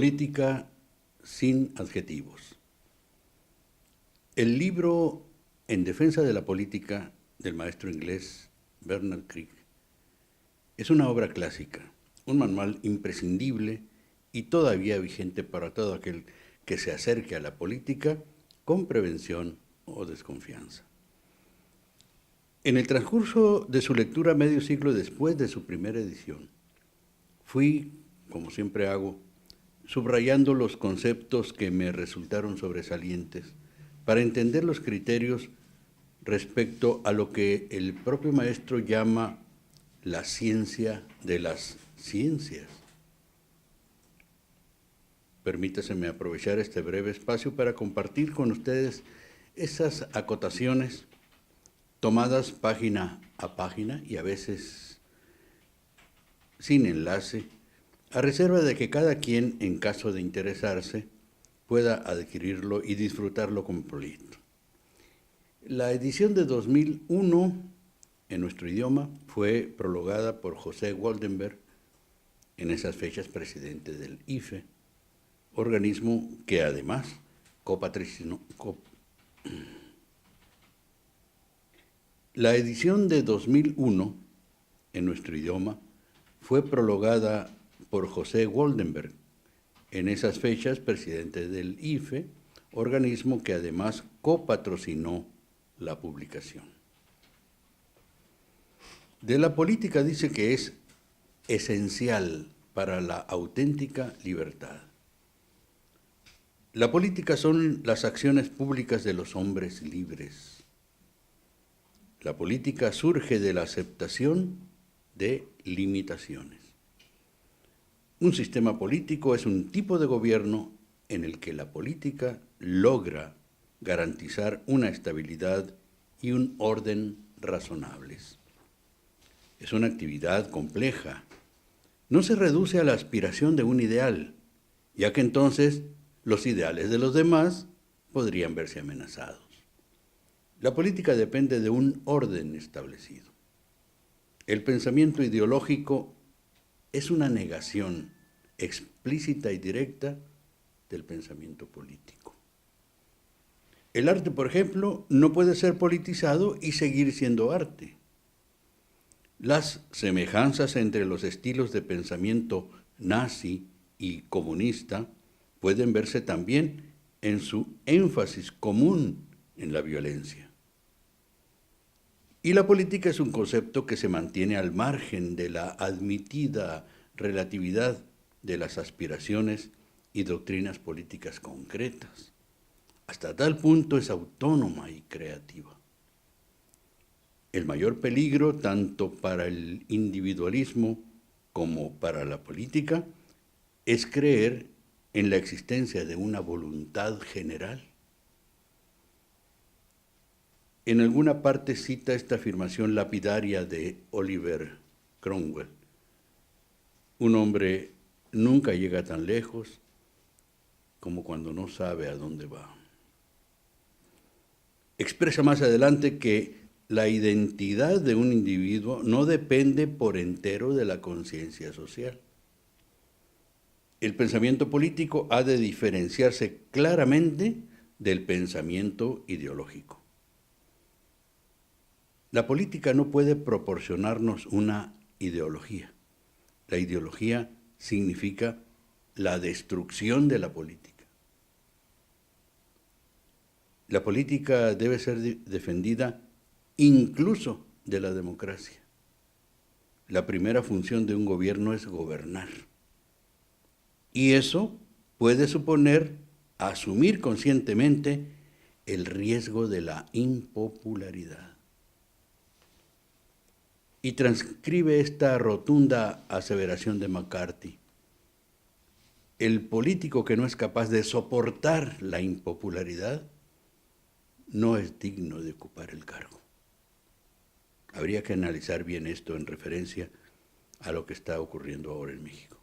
Política sin adjetivos. El libro En defensa de la política del maestro inglés Bernard Crick es una obra clásica, un manual imprescindible y todavía vigente para todo aquel que se acerque a la política con prevención o desconfianza. En el transcurso de su lectura medio siglo después de su primera edición, fui, como siempre hago, subrayando los conceptos que me resultaron sobresalientes para entender los criterios respecto a lo que el propio maestro llama la ciencia de las ciencias. Permítaseme aprovechar este breve espacio para compartir con ustedes esas acotaciones tomadas página a página y a veces sin enlace, a reserva de que cada quien, en caso de interesarse, pueda adquirirlo y disfrutarlo completo. La edición de 2001 en nuestro idioma fue prologada por José Goldenberg, en esas fechas presidente del IFE, organismo que además copatrocinó. La edición de 2001 en nuestro idioma fue prologada por José Goldenberg, en esas fechas presidente del IFE, organismo que además copatrocinó la publicación. De la política dice que es esencial para la auténtica libertad. La política son las acciones públicas de los hombres libres. La política surge de la aceptación de limitaciones. Un sistema político es un tipo de gobierno en el que la política logra garantizar una estabilidad y un orden razonables. Es una actividad compleja. No se reduce a la aspiración de un ideal, ya que entonces los ideales de los demás podrían verse amenazados. La política depende de un orden establecido. El pensamiento ideológico es una negación explícita y directa del pensamiento político. El arte, por ejemplo, no puede ser politizado y seguir siendo arte. Las semejanzas entre los estilos de pensamiento nazi y comunista pueden verse también en su énfasis común en la violencia. Y la política es un concepto que se mantiene al margen de la admitida relatividad de las aspiraciones y doctrinas políticas concretas. Hasta tal punto es autónoma y creativa. El mayor peligro, tanto para el individualismo como para la política, es creer en la existencia de una voluntad general. En alguna parte cita esta afirmación lapidaria de Oliver Cromwell: un hombre nunca llega tan lejos como cuando no sabe a dónde va. Expresa más adelante que la identidad de un individuo no depende por entero de la conciencia social. El pensamiento político ha de diferenciarse claramente del pensamiento ideológico. La política no puede proporcionarnos una ideología. La ideología significa la destrucción de la política. La política debe ser defendida incluso de la democracia. La primera función de un gobierno es gobernar. Y eso puede suponer asumir conscientemente el riesgo de la impopularidad. Y transcribe esta rotunda aseveración de McCarthy: el político que no es capaz de soportar la impopularidad no es digno de ocupar el cargo. Habría que analizar bien esto en referencia a lo que está ocurriendo ahora en México.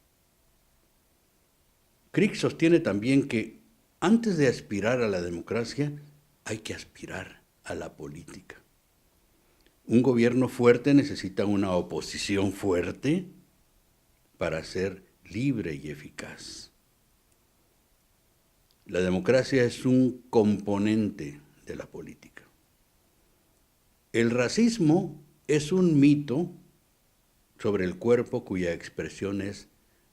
Crick sostiene también que antes de aspirar a la democracia hay que aspirar a la política. Un gobierno fuerte necesita una oposición fuerte para ser libre y eficaz. La democracia es un componente de la política. El racismo es un mito sobre el cuerpo cuya expresión es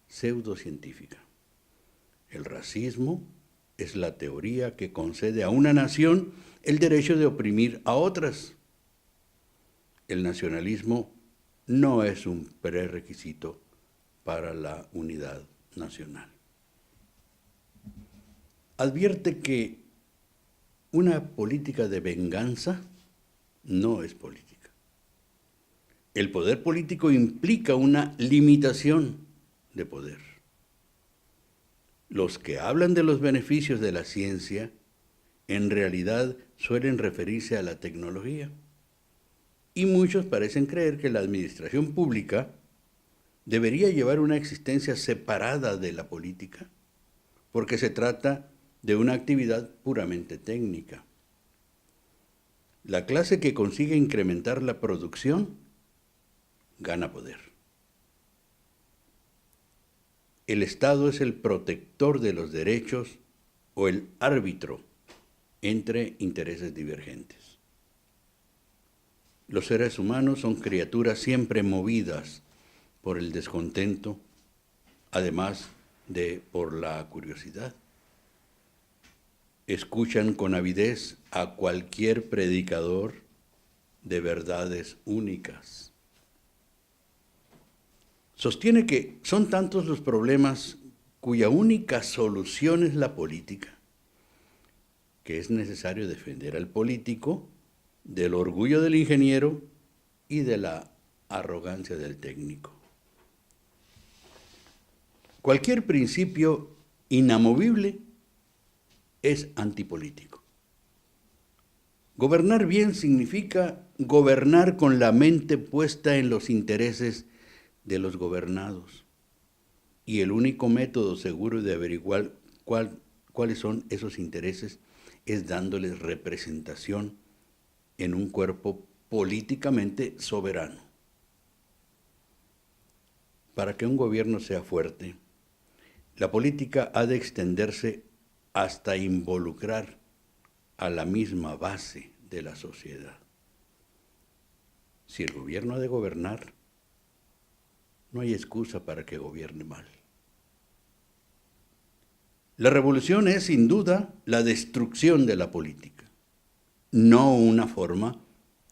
pseudocientífica. El racismo es la teoría que concede a una nación el derecho de oprimir a otras. El nacionalismo no es un prerequisito para la unidad nacional. Advierte que una política de venganza no es política. El poder político implica una limitación de poder. Los que hablan de los beneficios de la ciencia en realidad suelen referirse a la tecnología. Y muchos parecen creer que la administración pública debería llevar una existencia separada de la política, porque se trata de una actividad puramente técnica. La clase que consigue incrementar la producción gana poder. El Estado es el protector de los derechos o el árbitro entre intereses divergentes. Los seres humanos son criaturas siempre movidas por el descontento, además de por la curiosidad. Escuchan con avidez a cualquier predicador de verdades únicas. Sostiene que son tantos los problemas cuya única solución es la política, que es necesario defender al político del orgullo del ingeniero y de la arrogancia del técnico. Cualquier principio inamovible es antipolítico. Gobernar bien significa gobernar con la mente puesta en los intereses de los gobernados. Y el único método seguro de averiguar cuáles son esos intereses es dándoles representación en un cuerpo políticamente soberano. Para que un gobierno sea fuerte, la política ha de extenderse hasta involucrar a la misma base de la sociedad. Si el gobierno ha de gobernar, no hay excusa para que gobierne mal. La revolución es, sin duda, la destrucción de la política, no una forma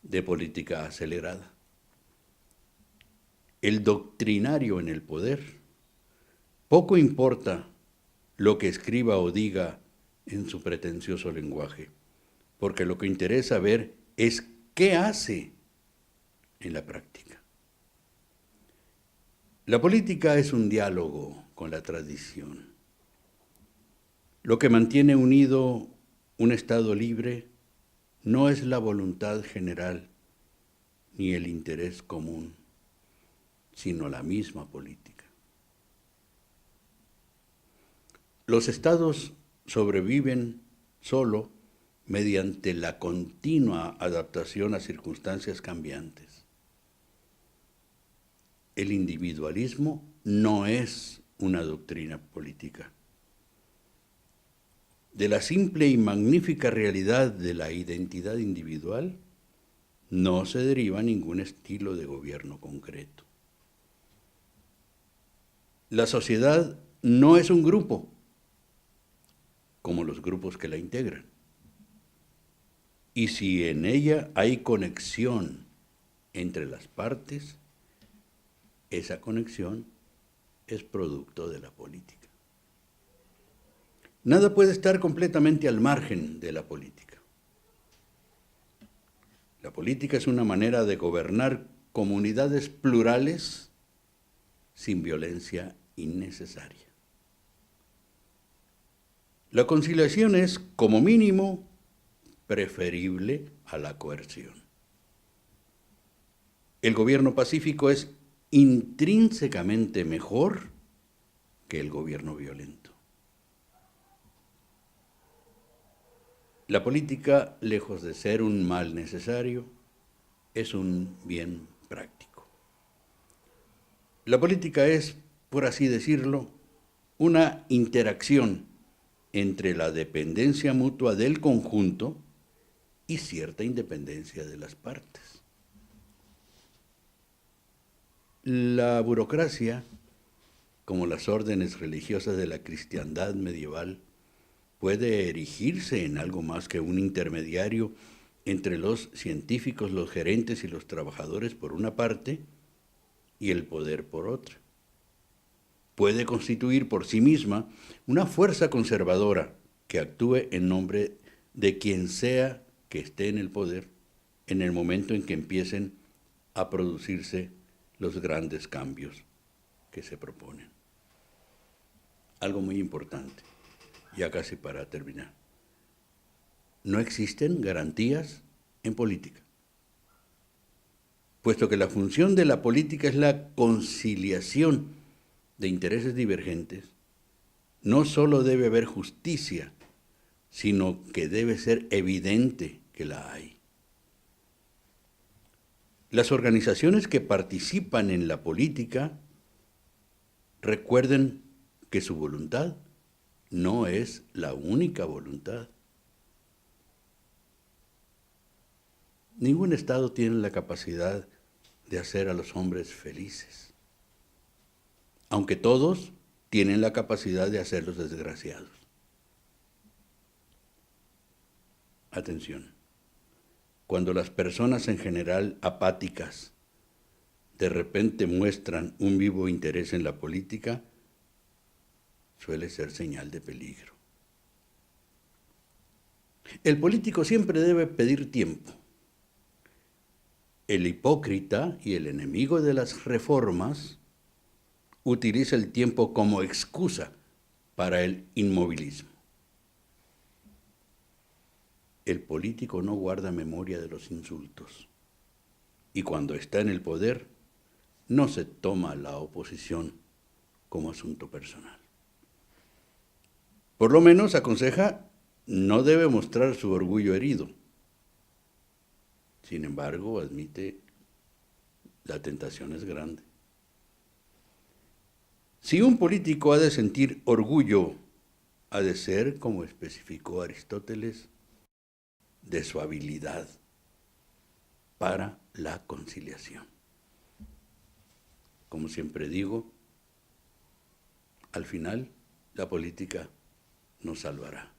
de política acelerada. El doctrinario en el poder, poco importa lo que escriba o diga en su pretencioso lenguaje, porque lo que interesa ver es qué hace en la práctica. La política es un diálogo con la tradición. Lo que mantiene unido un Estado libre no es la voluntad general ni el interés común, sino la misma política. Los estados sobreviven solo mediante la continua adaptación a circunstancias cambiantes. El individualismo no es una doctrina política. De la simple y magnífica realidad de la identidad individual no se deriva ningún estilo de gobierno concreto. La sociedad no es un grupo, como los grupos que la integran. Y si en ella hay conexión entre las partes, esa conexión es producto de la política. Nada puede estar completamente al margen de la política. La política es una manera de gobernar comunidades plurales sin violencia innecesaria. La conciliación es, como mínimo, preferible a la coerción. El gobierno pacífico es intrínsecamente mejor que el gobierno violento. La política, lejos de ser un mal necesario, es un bien práctico. La política es, por así decirlo, una interacción entre la dependencia mutua del conjunto y cierta independencia de las partes. La burocracia, como las órdenes religiosas de la cristiandad medieval, puede erigirse en algo más que un intermediario entre los científicos, los gerentes y los trabajadores por una parte y el poder por otra. Puede constituir por sí misma una fuerza conservadora que actúe en nombre de quien sea que esté en el poder en el momento en que empiecen a producirse los grandes cambios que se proponen. Algo muy importante, ya casi para terminar. No existen garantías en política, puesto que la función de la política es la conciliación de intereses divergentes. No solo debe haber justicia, sino que debe ser evidente que la hay. Las organizaciones que participan en la política recuerden que su voluntad no es la única voluntad. Ningún Estado tiene la capacidad de hacer a los hombres felices, aunque todos tienen la capacidad de hacerlos desgraciados. Atención, cuando las personas en general apáticas de repente muestran un vivo interés en la política, suele ser señal de peligro. El político siempre debe pedir tiempo. El hipócrita y el enemigo de las reformas utiliza el tiempo como excusa para el inmovilismo. El político no guarda memoria de los insultos y cuando está en el poder no se toma la oposición como asunto personal. Por lo menos, aconseja, no debe mostrar su orgullo herido. Sin embargo, admite, la tentación es grande. Si un político ha de sentir orgullo, ha de ser, como especificó Aristóteles, de su habilidad para la conciliación. Como siempre digo, al final la política nos salvará.